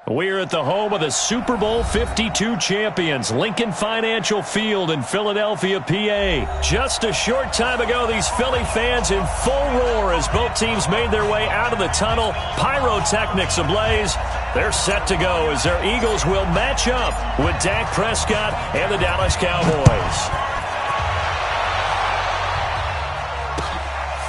We're at the home of the Super Bowl 52 champions, Lincoln Financial Field in Philadelphia, PA. Just a short time ago, these Philly fans in full roar as both teams made their way out of the tunnel. Pyrotechnics ablaze. They're set to go as their Eagles will match up with Dak Prescott and the Dallas Cowboys.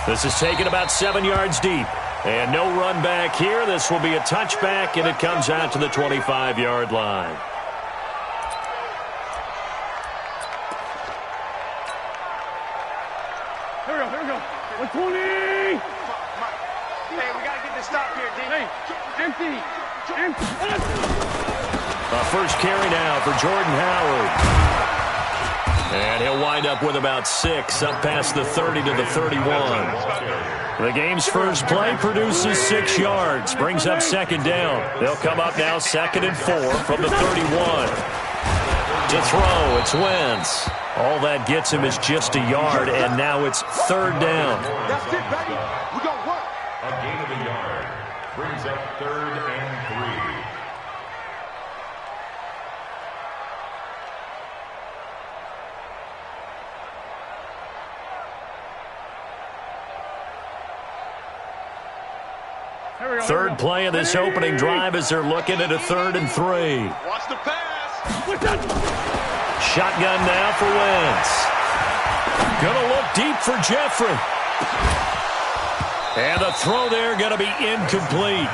This is taken about 7 yards deep. And no run back here. This will be a touchback, and it comes out to the 25-yard line. Here we go. 120! Hey, we got to get this stop here, D. Hey, empty. A first carry now for Jordan Howard. And he'll wind up with about 6, up past the 30 to the 31. The game's first play produces 6 yards, brings up second down. They'll come up now 2nd and 4 from the 31. To throw, it's Wentz. All that gets him is just a yard, and now it's 3rd down. That's it, baby. We're going to work. A gain of a yard brings up 3rd and 3. Third play of this opening drive as they're looking at a 3rd and 3. Watch the pass. Shotgun now for Wentz. Gonna look deep for Jeffrey. And the throw there gonna be incomplete.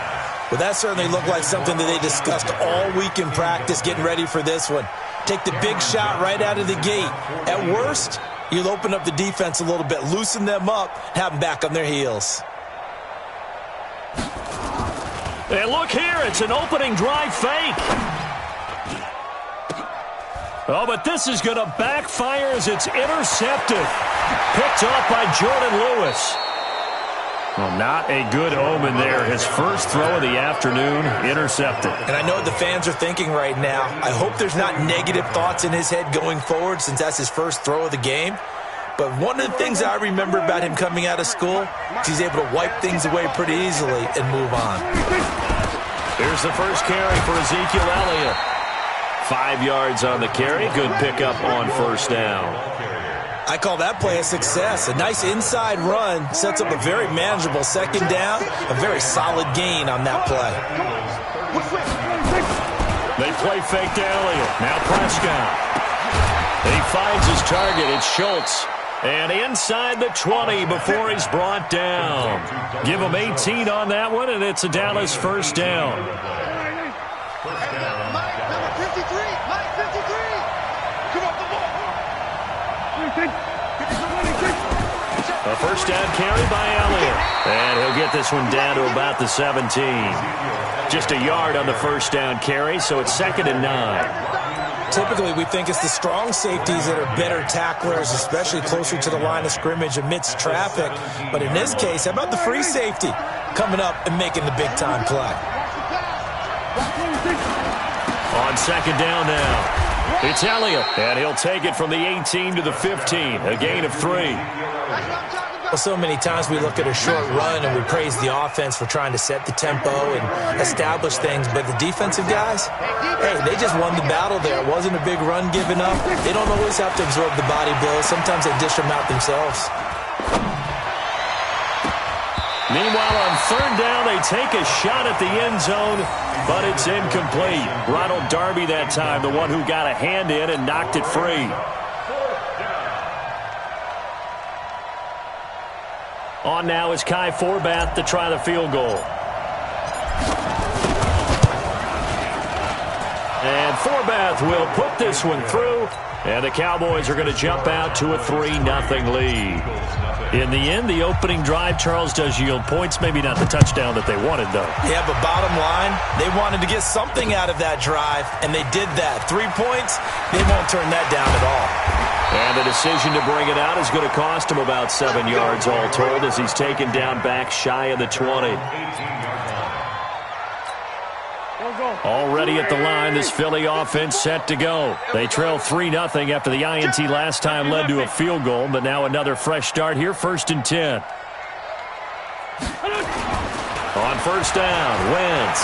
Well, that certainly looked like something that they discussed all week in practice getting ready for this one. Take the big shot right out of the gate. At worst, you'll open up the defense a little bit, loosen them up, have them back on their heels. And look here, it's an opening drive fake. Oh, but this is going to backfire as it's intercepted. Picked off by Jordan Lewis. Well, not a good omen there. His first throw of the afternoon, intercepted. And I know what the fans are thinking right now. I hope there's not negative thoughts in his head going forward since that's his first throw of the game. But one of the things I remember about him coming out of school is he's able to wipe things away pretty easily and move on. Here's the first carry for Ezekiel Elliott. 5 yards on the carry. Good pickup on first down. I call that play a success. A nice inside run sets up a very manageable second down. A very solid gain on that play. They play fake to Elliott. Now Prescott. He finds his target. It's Schultz. And inside the 20 before he's brought down. Give him 18 on that one, and it's a Dallas first down. Mike, number 53. Mike, 53. Come off the ball. A first down carry by Elliott. And he'll get this one down to about the 17. Just a yard on the first down carry, so it's 2nd and 9. Typically, we think it's the strong safeties that are better tacklers, especially closer to the line of scrimmage amidst traffic. But in this case, how about the free safety coming up and making the big-time play? On second down now, it's Elliott, and he'll take it from the 18 to the 15, a gain of 3. Well, so many times we look at a short run and we praise the offense for trying to set the tempo and establish things, but the defensive guys, hey, they just won the battle there. It wasn't a big run given up. They don't always have to absorb the body blows. Sometimes they dish them out themselves. Meanwhile, on third down, they take a shot at the end zone, but it's incomplete. Ronald Darby that time, the one who got a hand in and knocked it free. On now is Kai Forbath to try the field goal. And Forbath will put this one through, and the Cowboys are going to jump out to a 3-0 lead. In the end, the opening drive, Charles, does yield points. Maybe not the touchdown that they wanted, though. Yeah, but bottom line, they wanted to get something out of that drive, and they did that. 3 points, they won't turn that down at all. And the decision to bring it out is going to cost him about 7 yards all told as he's taken down back shy of the 20. Already at the line, this Philly offense set to go. They trail 3-0 after the INT last time led to a field goal, but now another fresh start here, 1st and 10. On first down, Wentz.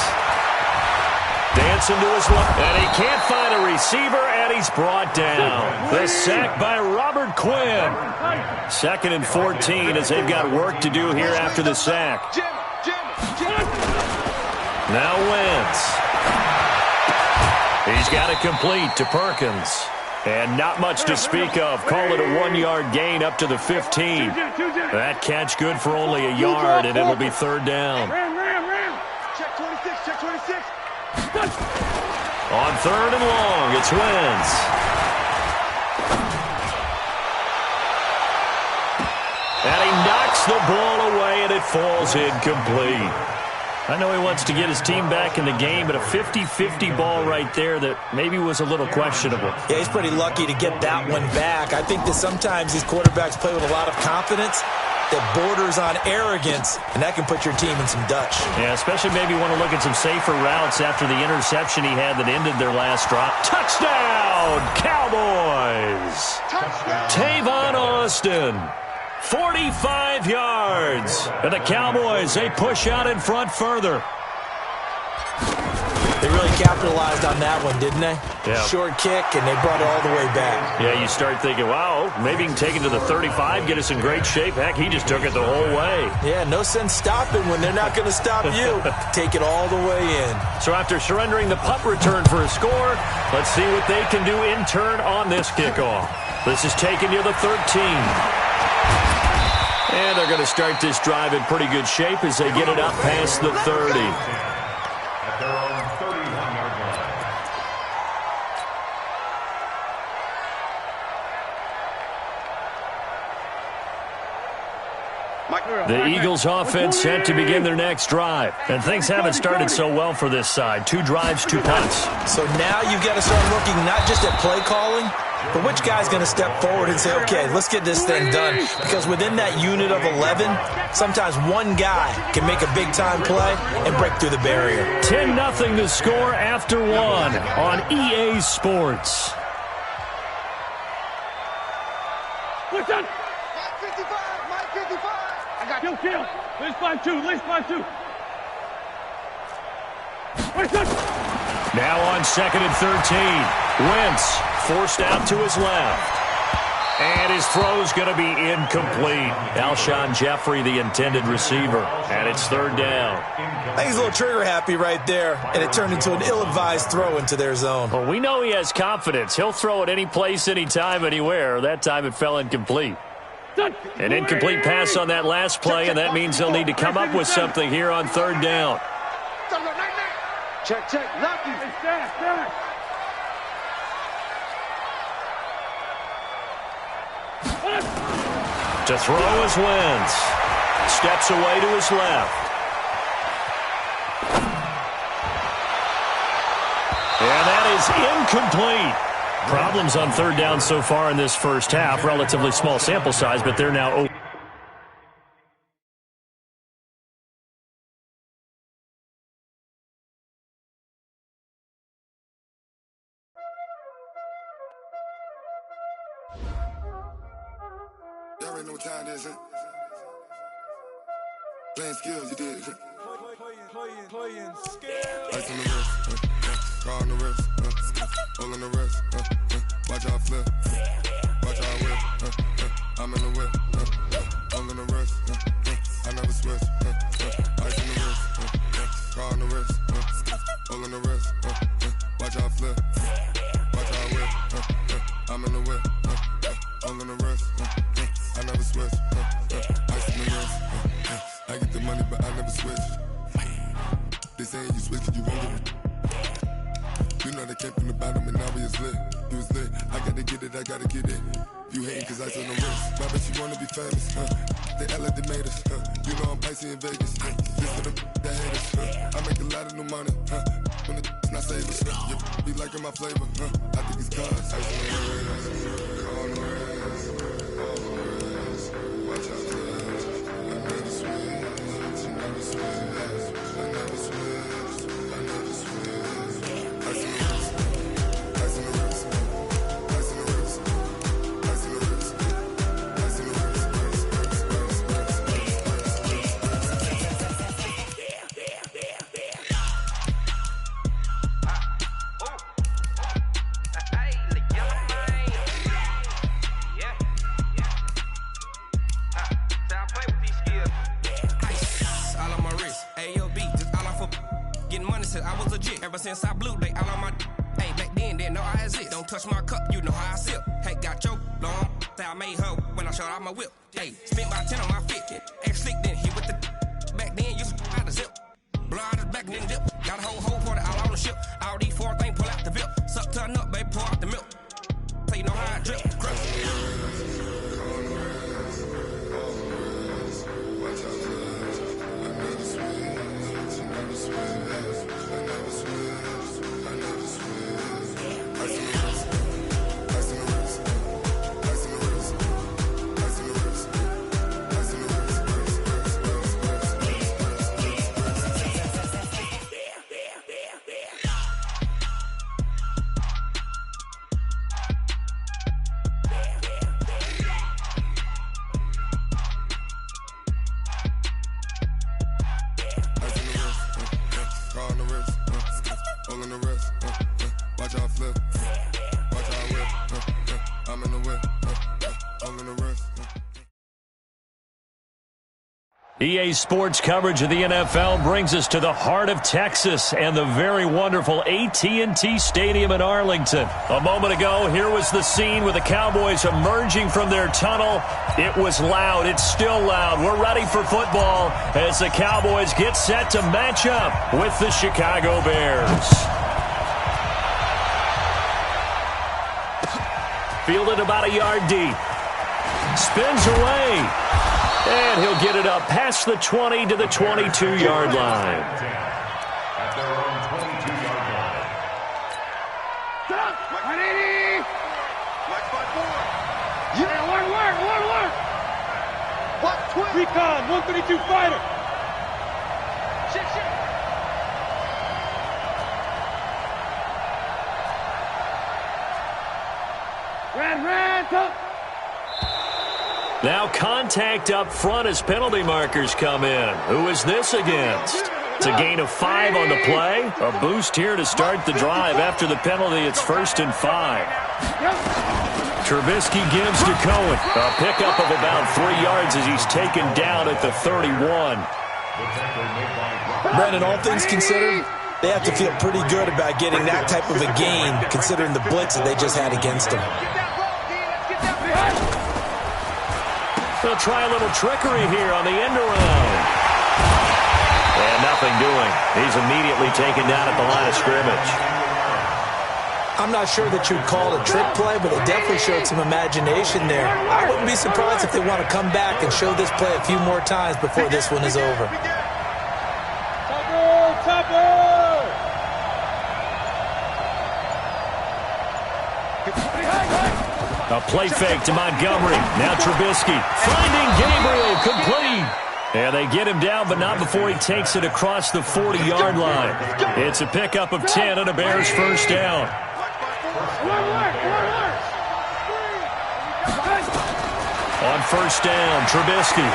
gets into his left. And he can't find a receiver, and he's brought down. The sack by Robert Quinn. 2nd and 14 as they've got work to do here after the sack. Now Wentz. He's got it complete to Perkins. And not much to speak of. Call it a 1-yard gain up to the 15. That catch good for only a yard, and it'll be 3rd down. Check 26, check 26. On 3rd and long, it's Wentz. And he knocks the ball away, and it falls incomplete. I know he wants to get his team back in the game, but a 50-50 ball right there that maybe was a little questionable. Yeah, he's pretty lucky to get that one back. I think that sometimes these quarterbacks play with a lot of confidence that borders on arrogance, and that can put your team in some Dutch. Yeah, especially maybe want to look at some safer routes after the interception he had that ended their last drive. Touchdown, Cowboys! Touchdown. Tavon Austin. 45 yards. And the Cowboys, they push out in front further. They really capitalized on that one, didn't they? Yeah. Short kick, and they brought it all the way back. Yeah, you start thinking, wow, maybe he can take it to the 35, get us in great shape. Heck, he just took it the whole way. Yeah, no sense stopping when they're not going to stop you. Take it all the way in. So after surrendering the punt return for a score, let's see what they can do in turn on this kickoff. This is taken near the 13. And they're going to start this drive in pretty good shape as they get it up past the 30. At their own 31-yard line. The Eagles offense set to begin their next drive. And things haven't started so well for this side. 2 drives, 2 punts. So now you've got to start looking not just at play calling, but which guy's going to step forward and say, okay, let's get this thing done. Because within that unit of 11, sometimes one guy can make a big-time play and break through the barrier. 10-0 to score after 1 on EA Sports. What's up? Mike 55, Mike 55. I got kill. Let's find 2, let's find 2. What's up? Now on 2nd and 13. Wentz forced out to his left. And his throw's going to be incomplete. Alshon Jeffrey, the intended receiver. And it's 3rd down. I think he's a little trigger happy right there. And it turned into an ill-advised throw into their zone. Well, we know he has confidence. He'll throw it any place, anytime, anywhere. That time it fell incomplete. An incomplete pass on that last play, and that means they'll need to come up with something here on 3rd down. Check, lucky. To throw is Wentz. Steps away to his left. And that is incomplete. Problems on 3rd down so far in this first half. Relatively small sample size, but they're now over. Y'all already know what time it is, huh? Playing skills, you did. Playing skills. Ice on the wrist, car on the wrist, hole in the wrist, watch out flip, watch out whip, I'm in the whip, hole in the wrist, I never switch, ice on the wrist, car on the wrist, hole in the wrist, watch out flip, watch out whip, I'm in the whip, hole in the wrist, I never switch, ice on the wrist, I get the money but I never switch. They saying you switch it, you won't get it. You know they came from the bottom and now we is lit. You was lit, I gotta get it, I gotta get it. You hating cause ice on the wrist. Why bet you wanna be famous, They act like they made us, You know I'm icy in Vegas, This for the that hate us, I make a lot of new money, When the not save us, You be liking my flavor, I think it's cause ice on the wrist, on the wrist, on the wrist. Watch out for this, I never switch, I never switch. I never switch, I never switch. Ice in the wrist, ice in the wrist, ice in the wrist, ice in the wrist, ice in the wrist, Getting money since I was legit. Ever since I blew, they all on my. Hey, back then, didn't know I exist. Don't touch my cup, you know how I sip. Hey, got your long. Say I made her when I showed out my whip. Hey, spent about 10 on my fit. Ex slick, then hit with the. Back then, used to out the zip. Blow out his back, then dip. Got a whole party all on the ship. All these 4 things pull out the VIP. Suck, turn up, baby, pour out the milk. So you know how I drip. Crush. EA Sports coverage of the NFL brings us to the heart of Texas and the very wonderful AT&T Stadium in Arlington. A moment ago, here was the scene with the Cowboys emerging from their tunnel. It was loud. It's still loud. We're ready for football as the Cowboys get set to match up with the Chicago Bears. Fielded about a yard deep. Spins away. And he'll get it up past the 20 to the 22-yard line. At their own 22-yard line. Stop! 180! Yeah, work! What? Recon, 132 fighter! Shit! Ran, top! Now contact up front as penalty markers come in. Who is this against? It's a gain of 5 on the play. A boost here to start the drive. After the penalty, it's 1st and 5. Trubisky gives to Cohen. A pickup of about 3 yards as he's taken down at the 31. Brandon, all things considered, they have to feel pretty good about getting that type of a gain, considering the blitz that they just had against them. They'll try a little trickery here on the end around. And nothing doing. He's immediately taken down at the line of scrimmage. I'm not sure that you'd call it a trick play, but it definitely showed some imagination there. I wouldn't be surprised if they want to come back and show this play a few more times before this one is over. A play fake to Montgomery. Now Trubisky finding Gabriel, complete. And they get him down, but not before he takes it across the 40-yard line. It's a pickup of 10 and a Bears first down. On first down, Trubisky.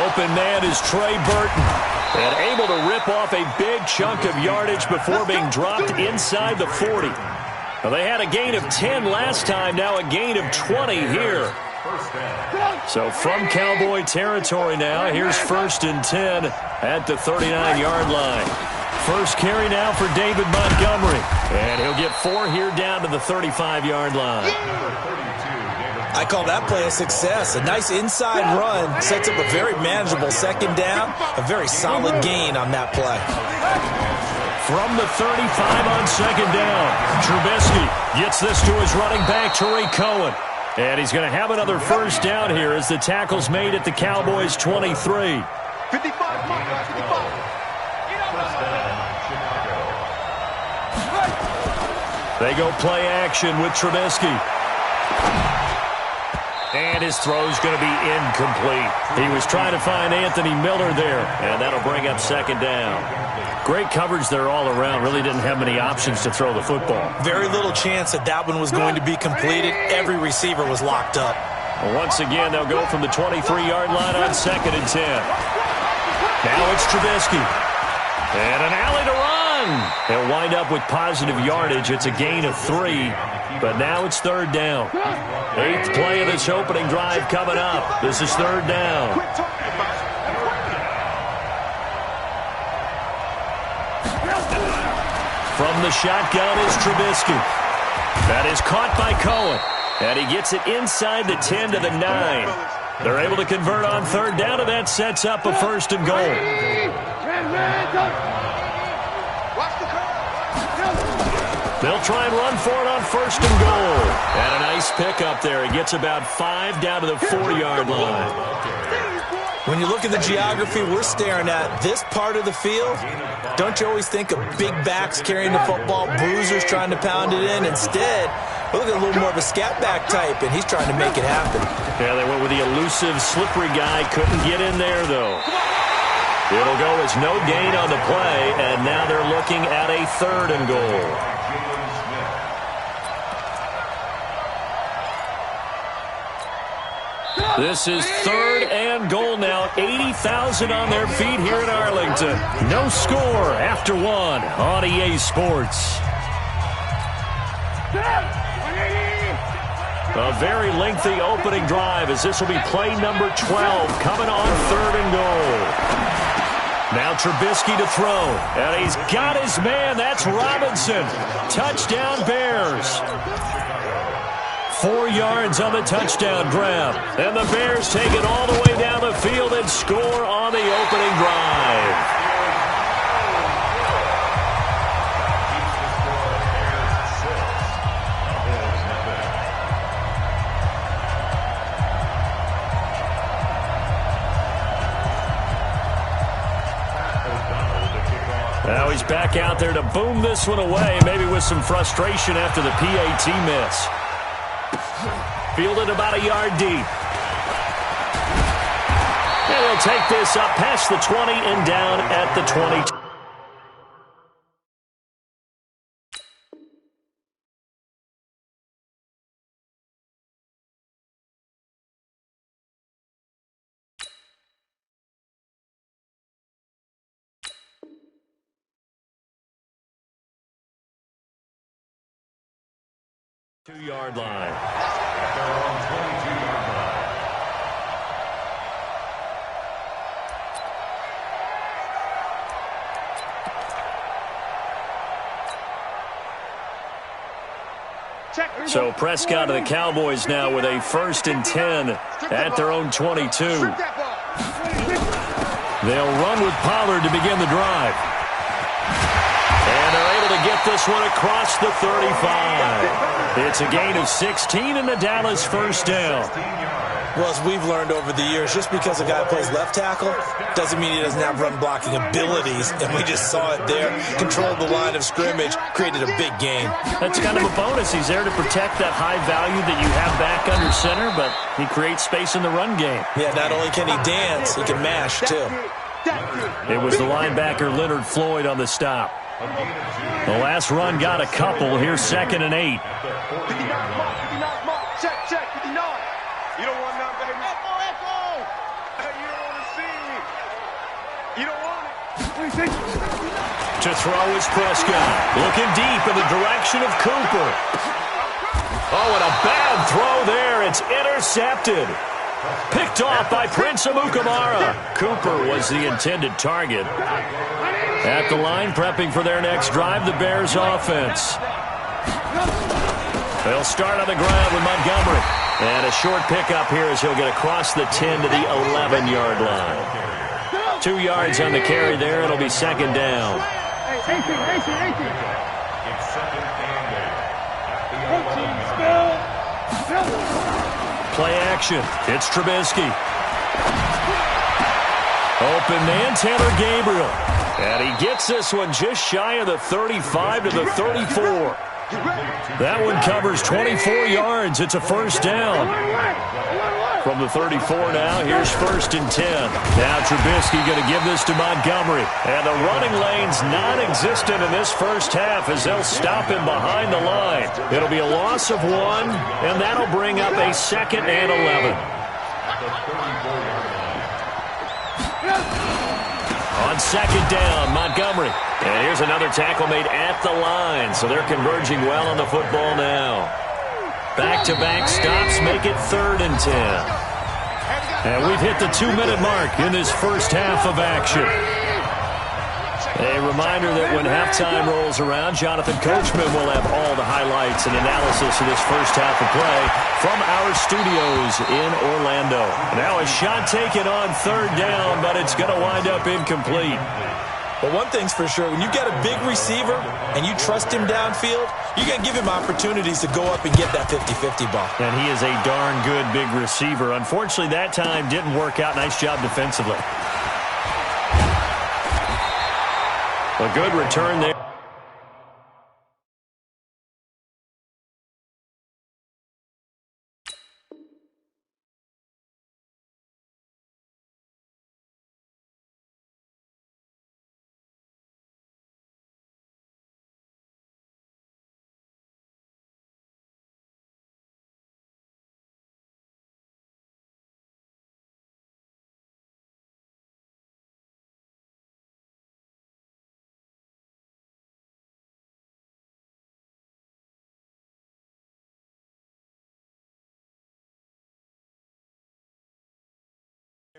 Open man is Trey Burton. And able to rip off a big chunk of yardage before being dropped inside the 40. Well, they had a gain of 10 last time, now a gain of 20 here. So from Cowboy territory now, here's 1st and 10 at the 39-yard line. First carry now for David Montgomery. And he'll get 4 here down to the 35-yard line. I call that play a success. A nice inside run sets up a very manageable second down. A very solid gain on that play. From the 35 on second down, Trubisky gets this to his running back, Tariq Cohen. And he's going to have another first down here as the tackle's made at the Cowboys' 23. 55, 55. They go play action with Trubisky. And his throw's going to be incomplete. He was trying to find Anthony Miller there, and that'll bring up second down. Great coverage there all around. Really didn't have many options to throw the football. Very little chance that that one was going to be completed. Every receiver was locked up. Well, once again, they'll go from the 23-yard line on 2nd and 10. Now it's Trubisky. And an alley to run. He'll wind up with positive yardage. It's a gain of 3, but now it's 3rd down. 8th play of this opening drive coming up. This is 3rd down. From the shotgun is Trubisky. That is caught by Cohen. And he gets it inside the 10 to the 9. They're able to convert on third down, and that sets up a first and goal. They'll try and run for it on first and goal. And a nice pickup there. He gets about 5 down to the 4-yard line. When you look at the geography we're staring at, this part of the field, don't you always think of big backs carrying the football, bruisers trying to pound it in? Instead, we look at a little more of a scat back type, and he's trying to make it happen. Yeah, they went with the elusive, slippery guy. Couldn't get in there, though. It'll go as no gain on the play, and now they're looking at a third and goal. This is third and goal now. 80,000 on their feet here in Arlington. No score after one on EA Sports. A very lengthy opening drive as this will be play number 12 coming on third and goal. Now Trubisky to throw, and he's got his man. That's Robinson. Touchdown Bears. 4 yards on the touchdown grab. And the Bears take it all the way down the field and score on the opening drive. Now he's back out there to boom this one away, maybe with some frustration after the PAT miss. Fielded about a yard deep. And he'll take this up past the 20 and down at the 22. Two-yard line. So Prescott and the Cowboys now with a 1st and 10 at their own 22. They'll run with Pollard to begin the drive. And they're able to get this one across the 35. It's a gain of 16 and the Dallas first down. Well, as we've learned over the years, just because a guy plays left tackle doesn't mean he doesn't have run-blocking abilities, and we just saw it there. Controlled the line of scrimmage, created a big gain. That's kind of a bonus. He's there to protect that high value that you have back under center, but he creates space in the run game. Yeah, not only can he dance, he can mash, too. It was the linebacker Leonard Floyd on the stop. The last run got a couple. Here's 2nd and 8. Check, 59. You don't want none, baby. Echo. Hey, you don't want to see me. You don't want it. To throw is Prescott. Looking deep in the direction of Cooper. Oh, and a bad throw there. It's intercepted. Picked off by Prince Amukamara. Cooper was the intended target. At the line, prepping for their next drive, the Bears offense. They'll start on the ground with Montgomery. And a short pickup here as he'll get across the 10 to the 11-yard line. 2 yards on the carry there. It'll be 2nd down. 18. Play action. It's Trubisky. Open man, Taylor Gabriel. And he gets this one just shy of the 35 to the 34. That one covers 24 yards. It's a first down. From the 34 now, here's 1st and 10. Now Trubisky going to give this to Montgomery. And the running lane's non-existent in this first half as they'll stop him behind the line. It'll be a loss of 1, and that'll bring up a 2nd and 11. On 2nd down, Montgomery. And here's another tackle made at the line, so they're converging well on the football now. Back-to-back stops make it 3rd and 10. And we've hit the 2-minute mark in this first half of action. A reminder that when halftime rolls around, Jonathan Coachman will have all the highlights and analysis of this first half of play from our studios in Orlando. Now a shot taken on third down, but it's going to wind up incomplete. But one thing's for sure, when you get a big receiver and you trust him downfield, you're going to give him opportunities to go up and get that 50-50 ball. And he is a darn good big receiver. Unfortunately, that time didn't work out. Nice job defensively. A good return there.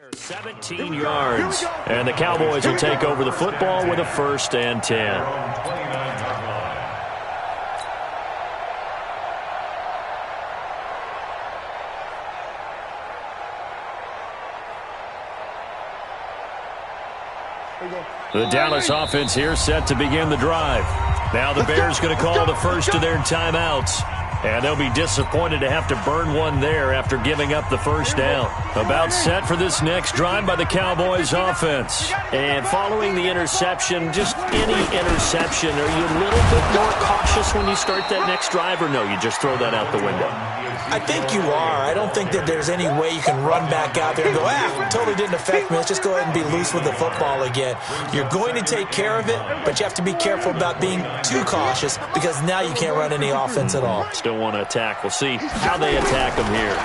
Bears 17 yards. And the Cowboys will take over the football with a 1st and 10. The Dallas offense here set to begin the drive. Now the Bears going to call the first of their timeouts. And they'll be disappointed to have to burn one there after giving up the first down. About set for this next drive by the Cowboys offense. And following the interception, just any interception, are you a little bit more cautious when you start that next drive, or no, you just throw that out the window? I think you are. I don't think that there's any way you can run back out there and go, totally didn't affect me. Let's just go ahead and be loose with the football again. You're going to take care of it, but you have to be careful about being too cautious because now you can't run any offense at all. Still want to attack. We'll see how they attack them here.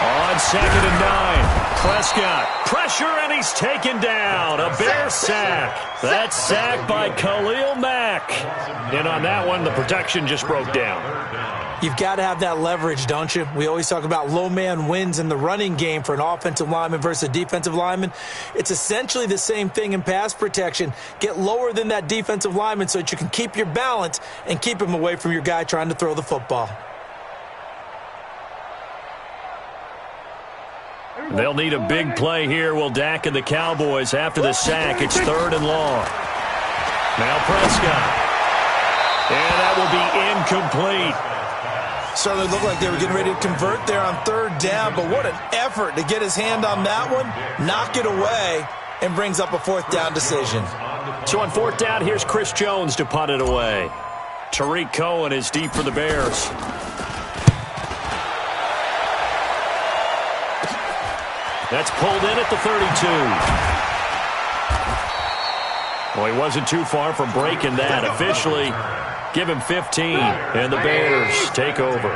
On 2nd and 9, Prescott, pressure, and he's taken down. A Bear sack. That sack by Khalil Mack. And on that one, the protection just broke down. You've got to have that leverage, don't you? We always talk about low man wins in the running game for an offensive lineman versus a defensive lineman. It's essentially the same thing in pass protection. Get lower than that defensive lineman so that you can keep your balance and keep him away from your guy trying to throw the football. They'll need a big play here. Will Dak and the Cowboys after the sack. It's 3rd and long. Now Prescott. And that will be incomplete. Certainly looked like they were getting ready to convert there on 3rd down, but what an effort to get his hand on that one, knock it away, and brings up a 4th down decision. So on 4th down, here's Chris Jones to punt it away. Tariq Cohen is deep for the Bears. That's pulled in at the 32. Well, he wasn't too far from breaking that. Officially, give him 15, and the Bears take over.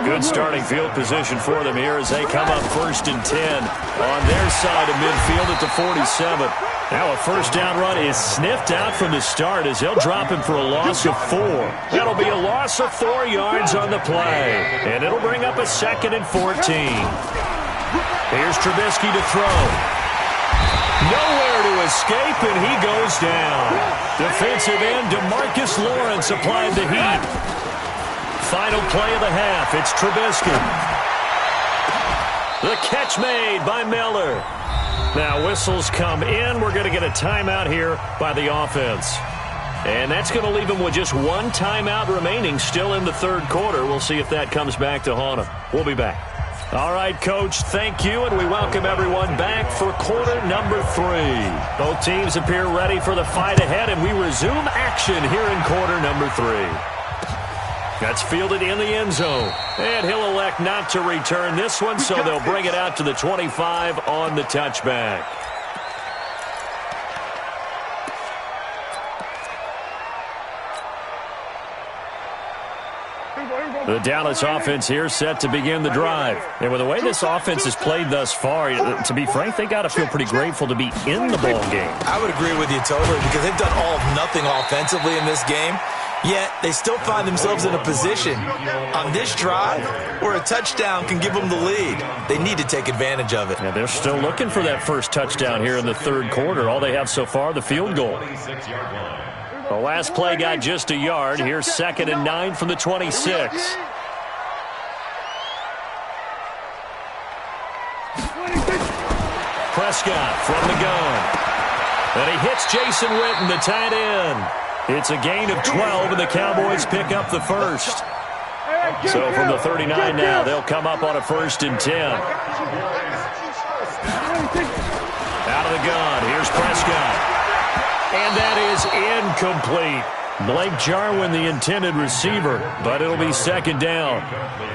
Good starting field position for them here as they come up 1st and 10 on their side of midfield at the 47. Now a 1st down run is sniffed out from the start as they'll drop him for a loss of 4. That'll be a loss of 4 yards on the play, and it'll bring up a 2nd and 14. Here's Trubisky to throw. Nowhere to escape, and he goes down. Defensive end DeMarcus Lawrence applied the heat. Final play of the half. It's Trubisky. The catch made by Miller. Now whistles come in. We're going to get a timeout here by the offense. And that's going to leave him with just one timeout remaining still in the 3rd quarter. We'll see if that comes back to haunt him. We'll be back. All right, Coach, thank you, and we welcome everyone back for quarter number 3. Both teams appear ready for the fight ahead, and we resume action here in quarter number 3. That's fielded in the end zone, and he'll elect not to return this one, so they'll bring it out to the 25 on the touchback. The Dallas offense here set to begin the drive. And with the way this offense has played thus far, to be frank, they got to feel pretty grateful to be in the ball game. I would agree with you totally because they've done all of nothing offensively in this game. Yet, they still find themselves in a position on this drive where a touchdown can give them the lead. They need to take advantage of it. Yeah, they're still looking for that first touchdown here in the third quarter. All they have so far, the field goal. The last play got just a yard. Here's 2nd and 9 from the 26. Prescott from the gun. And he hits Jason Witten, the tight end. It's a gain of 12, and the Cowboys pick up the first. So from the 39 now, they'll come up on a 1st and 10. Out of the gun, here's Prescott. And that is incomplete. Blake Jarwin, the intended receiver, but it'll be 2nd down.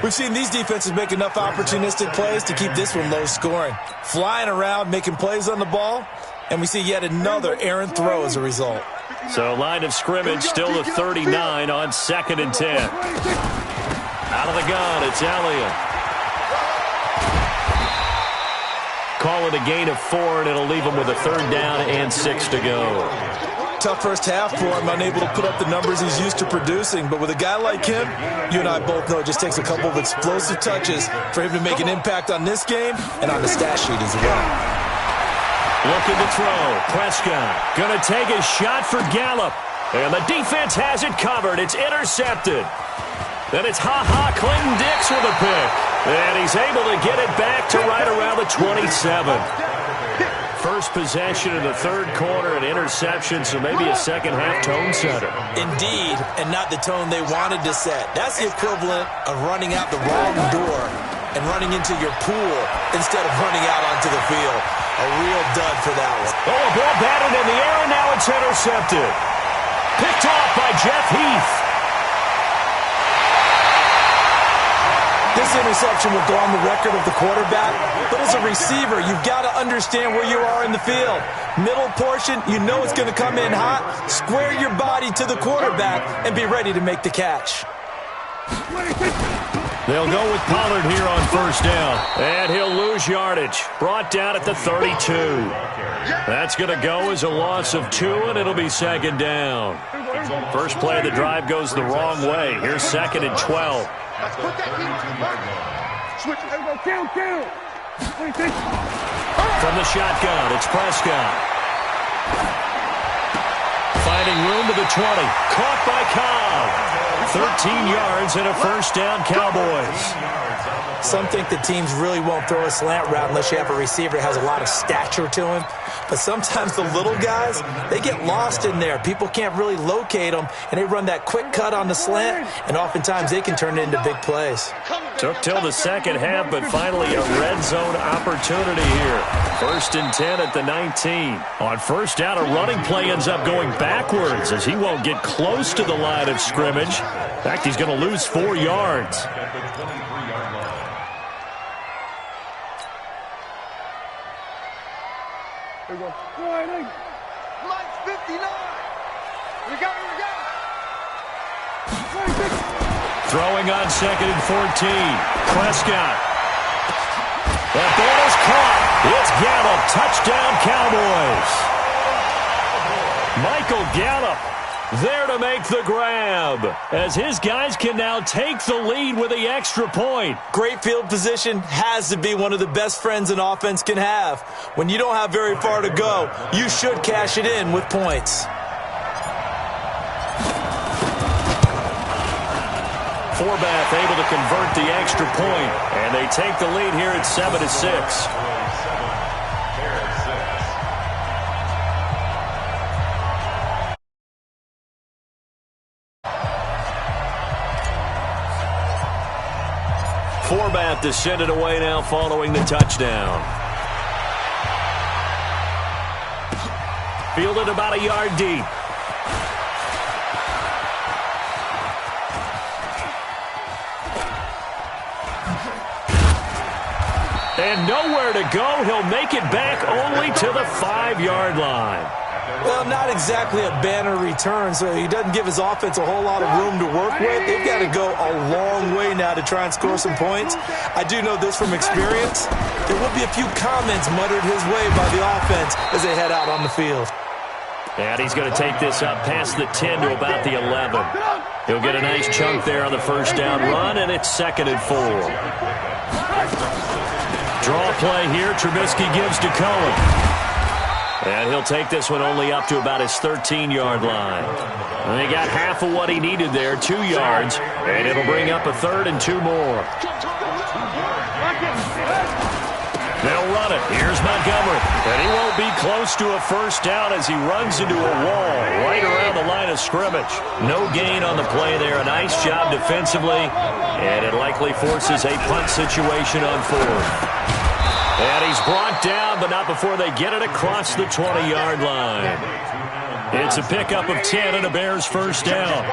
We've seen these defenses make enough opportunistic plays to keep this one low scoring. Flying around, making plays on the ball, and we see yet another errant throw as a result. So line of scrimmage still the 39 on 2nd and 10. Out of the gun, it's Elliott. Call it a gain of 4, and it'll leave him with a 3rd down and 6 to go. Tough first half for him, unable to put up the numbers he's used to producing. But with a guy like him, you and I both know it just takes a couple of explosive touches for him to make an impact on this game and on the stat sheet as well. Looking to throw. Prescott going to take a shot for Gallup. And the defense has it covered. It's intercepted. Then it's Clinton Dix with a pick. And he's able to get it back to right around the 27. First possession in the third quarter, an interception, so maybe a second-half tone setter. Indeed, and not the tone they wanted to set. That's the equivalent of running out the wrong door and running into your pool instead of running out onto the field. A real dud for that one. Oh, a ball batted in the air, and now it's intercepted. Picked off by Jeff Heath. This interception will go on the record of the quarterback, but as a receiver, you've got to understand where you are in the field. Middle portion, you know it's going to come in hot. Square your body to the quarterback and be ready to make the catch. They'll go with Pollard here on 1st down, and he'll lose yardage. Brought down at the 32. That's going to go as a loss of 2, and it'll be 2nd down. First play of the drive goes the wrong way. Here's 2nd and 12. From the shotgun, it's Prescott. Finding room to the 20. Caught by Cobb. 13 yards and a 1st down, Cowboys. Some think the teams really won't throw a slant route unless you have a receiver that has a lot of stature to him. But sometimes the little guys, they get lost in there. People can't really locate them, and they run that quick cut on the slant, and oftentimes they can turn it into big plays. Took till the second half, but finally a red zone opportunity here. 1st and 10 at the 19. On 1st down, a running play ends up going backwards as he won't get close to the line of scrimmage. In fact, he's going to lose 4 yards. Here we go. Lights 59. We got it. Throwing on 2nd and 14. Prescott. That ball is caught. It's Gallup. Touchdown, Cowboys. Michael Gallup there to make the grab, as his guys can now take the lead with the extra point. Great field position has to be one of the best friends an offense can have. When you don't have very far to go, you should cash it in with points. Forbath able to convert the extra point, and they take the lead here at 7-6. Forbath to send it away now following the touchdown. Fielded about a yard deep. And nowhere to go. He'll make it back only to the 5-yard line. Well, not exactly a banner return, so he doesn't give his offense a whole lot of room to work with. They've got to go a long way now to try and score some points. I do know this from experience. There will be a few comments muttered his way by the offense as they head out on the field. And he's going to take this up past the 10 to about the 11. He'll get a nice chunk there on the first down run, and it's 2nd and 4. Draw play here. Trubisky gives to Cohen. And he'll take this one only up to about his 13-yard line. And he got half of what he needed there, 2 yards, and it'll bring up a 3rd and 2 more. They'll run it. Here's Montgomery. And he won't be close to a first down as he runs into a wall right around the line of scrimmage. No gain on the play there. A nice job defensively. And it likely forces a punt situation on 4th. And he's brought down, but not before they get it across the 20-yard line. It's a pickup of 10 and a Bears first down.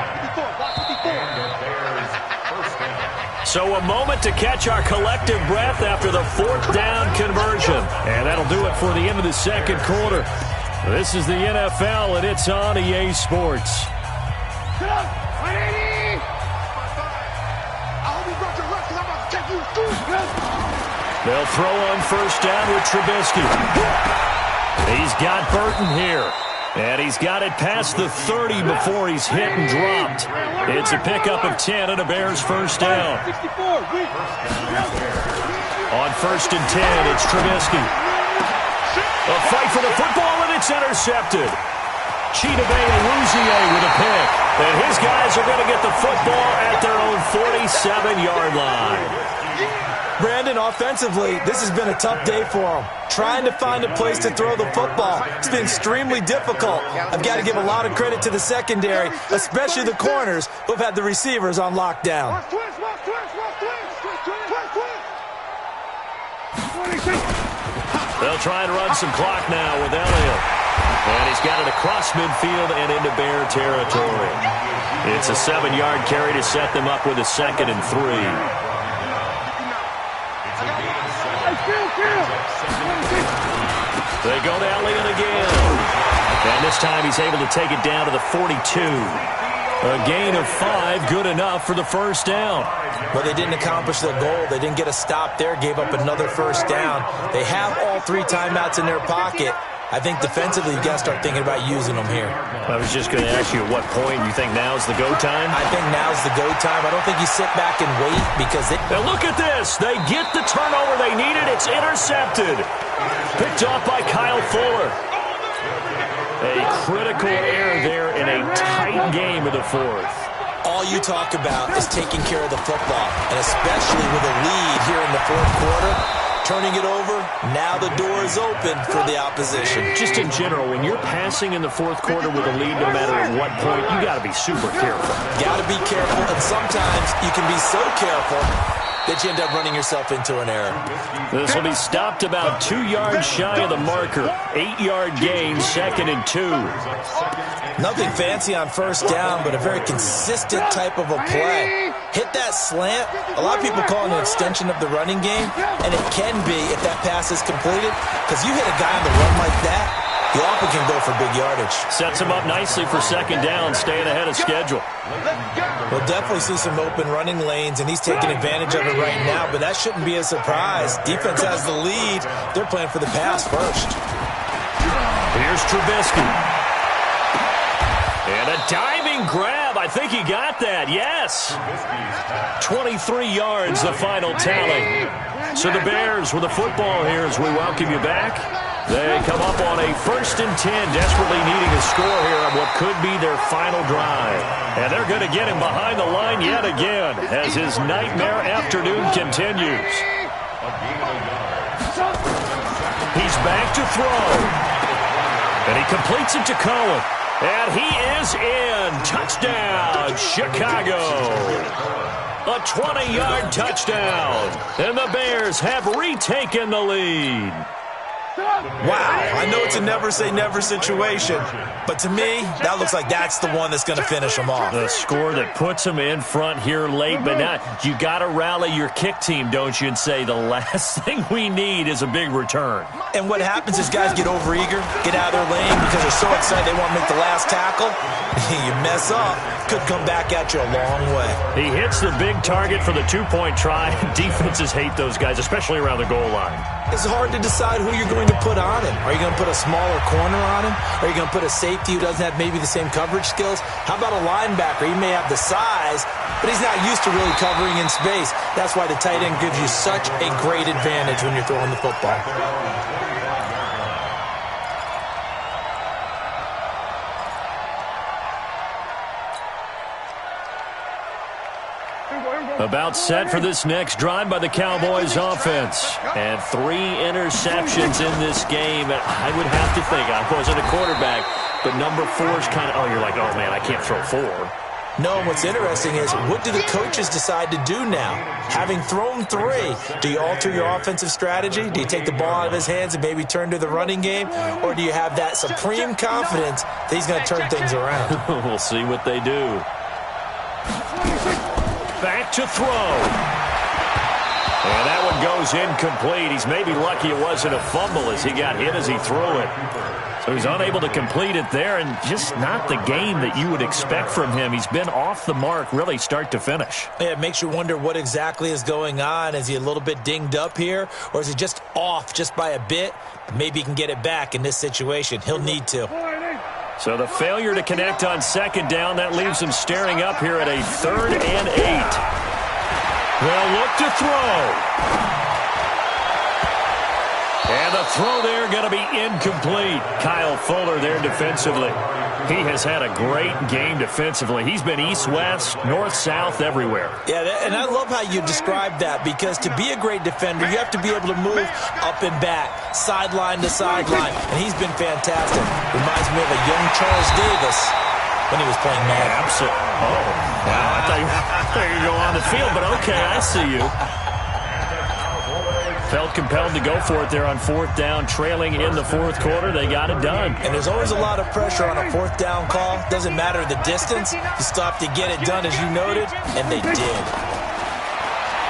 So a moment to catch our collective breath after the 4th down conversion. And that'll do it for the end of the second quarter. This is the NFL, and it's on EA Sports. They'll throw on first down with Trubisky. He's got Burton here. And he's got it past the 30 before he's hit and dropped. It's a pickup of 10 and a Bears first down. On 1st and 10, it's Trubisky. A fight for the football, and it's intercepted. Chidobe Awuzie with a pick. And his guys are going to get the football at their own 47-yard line. Brandon, offensively, this has been a tough day for him. Trying to find a place to throw the football. It's been extremely difficult. I've got to give a lot of credit to the secondary, especially the corners who've had the receivers on lockdown. They'll try and run some clock now with Elliott. And he's got it across midfield and into Bear territory. It's a 7-yard carry to set them up with a 2nd and 3. They go to Elliott again. And this time he's able to take it down to the 42. A gain of 5, good enough for the first down. But they didn't accomplish their goal. They didn't get a stop there, gave up another first down. They have all 3 timeouts in their pocket. I think defensively you've got to start thinking about using them here. I was just going to ask you at what point you think now's the go time? I think now's the go time. I don't think you sit back and wait because Now look at this. They get the turnover they needed. It's intercepted. Picked off by Kyle Fuller. A critical error there in a tight game of the 4th. All you talk about is taking care of the football, and especially with a lead here in the 4th quarter. Turning it over, now the door is open for the opposition. Just in general, when you're passing in the 4th quarter with a lead, no matter at what point, you got to be super careful. Got to be careful, and sometimes you can be so careful that you end up running yourself into an error. This will be stopped about 2 yards shy of the marker. 8-yard gain, 2nd and 2. Nothing fancy on first down, but a very consistent type of a play. Hit that slant. A lot of people call it an extension of the running game, and it can be if that pass is completed, because you hit a guy on the run like that, you often can go for big yardage. Sets him up nicely for 2nd down, staying ahead of schedule. We'll definitely see some open running lanes, and he's taking advantage of it right now, but that shouldn't be a surprise. Defense has the lead. They're playing for the pass first. Here's Trubisky. And a diving grab. I think he got that. Yes. 23 yards, the final tally. So the Bears with the football here as we welcome you back. They come up on a 1st and 10, desperately needing a score here on what could be their final drive. And they're going to get him behind the line yet again as his nightmare afternoon continues. He's back to throw. And he completes it to Cohen. And he is in. Touchdown, Chicago. A 20-yard touchdown. And the Bears have retaken the lead. Wow, I know it's a never-say-never situation, but to me, that looks like that's the one that's going to finish them off. The score that puts them in front here late, but now you got to rally your kick team, don't you, and say the last thing we need is a big return. And what happens is guys get overeager, get out of their lane because they're so excited they want to make the last tackle. You mess up, could come back at you a long way. He hits the big target for the 2-point try. Defenses hate those guys, especially around the goal line. It's hard to decide who you're going going to put on him? Are you going to put a smaller corner on him? Are you going to put a safety who doesn't have maybe the same coverage skills? How about a linebacker? He may have the size, but he's not used to really covering in space. That's why the tight end gives you such a great advantage when you're throwing the football. About set for this next drive by the Cowboys offense. And 3 interceptions in this game. And I would have to think, I wasn't a quarterback, but number 4 is kind of, oh, you're like, oh, man, I can't throw 4. No, and what's interesting is, what do the coaches decide to do now? Having thrown 3, do you alter your offensive strategy? Do you take the ball out of his hands and maybe turn to the running game? Or do you have that supreme confidence that he's going to turn things around? We'll see what they do. Back to throw. And that one goes incomplete. He's maybe lucky it wasn't a fumble as he got hit as he threw it. So he's unable to complete it there, and just not the game that you would expect from him. He's been off the mark really start to finish. Yeah, it makes you wonder what exactly is going on. Is he a little bit dinged up here, or is he just off just by a bit? Maybe he can get it back in this situation. He'll need to. So the failure to connect on second down, that leaves him staring up here at a 3rd and 8. They'll look to throw. And the throw there going to be incomplete. Kyle Fuller there defensively. He has had a great game defensively. He's been east-west, north-south, everywhere. Yeah, and I love how you describe that, because to be a great defender, you have to be able to move up and back, sideline to sideline, and he's been fantastic. Reminds me of a young Charles Davis when he was playing Madden. Absolutely. Oh, wow, I thought you were going on the field, but okay, I see you. Felt compelled to go for it there on 4th down, trailing in the 4th quarter. They got it done. And there's always a lot of pressure on a 4th down call. Doesn't matter the distance. You still have to get it done, as you noted, and they did.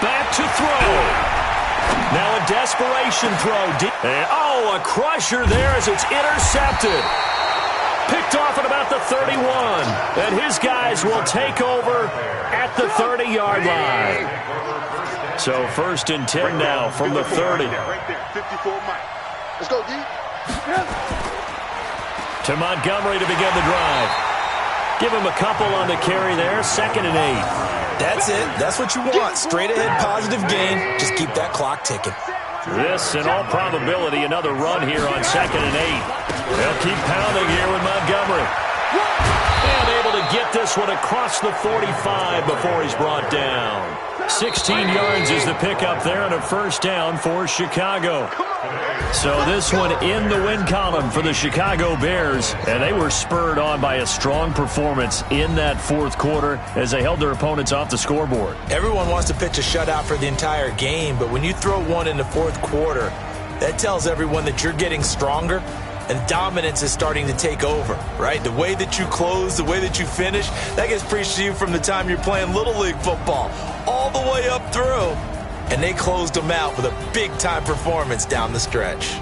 Back to throw. Now a desperation throw. And, oh, a crusher there as it's intercepted. Picked off at about the 31. And his guys will take over at the 30-yard line. So 1st and 10 now from the 30. Right there, 54 Mike. Let's go, D. To Montgomery to begin the drive. Give him a couple on the carry there. 2nd and 8. That's it. That's what you want. Straight ahead positive gain. Just keep that clock ticking. This, in all probability, another run here on 2nd and 8. They'll keep pounding here with Montgomery. And able to get this one across the 45 before he's brought down. 16 yards is the pickup there, and a 1st down for Chicago. So this one in the win column for the Chicago Bears, and they were spurred on by a strong performance in that 4th quarter as they held their opponents off the scoreboard. Everyone wants to pitch a shutout for the entire game, but when you throw one in the 4th quarter, that tells everyone that you're getting stronger and dominance is starting to take over, right? The way that you close, the way that you finish, that gets preached to you from the time you're playing Little League football all the way up through. And they closed them out with a big-time performance down the stretch.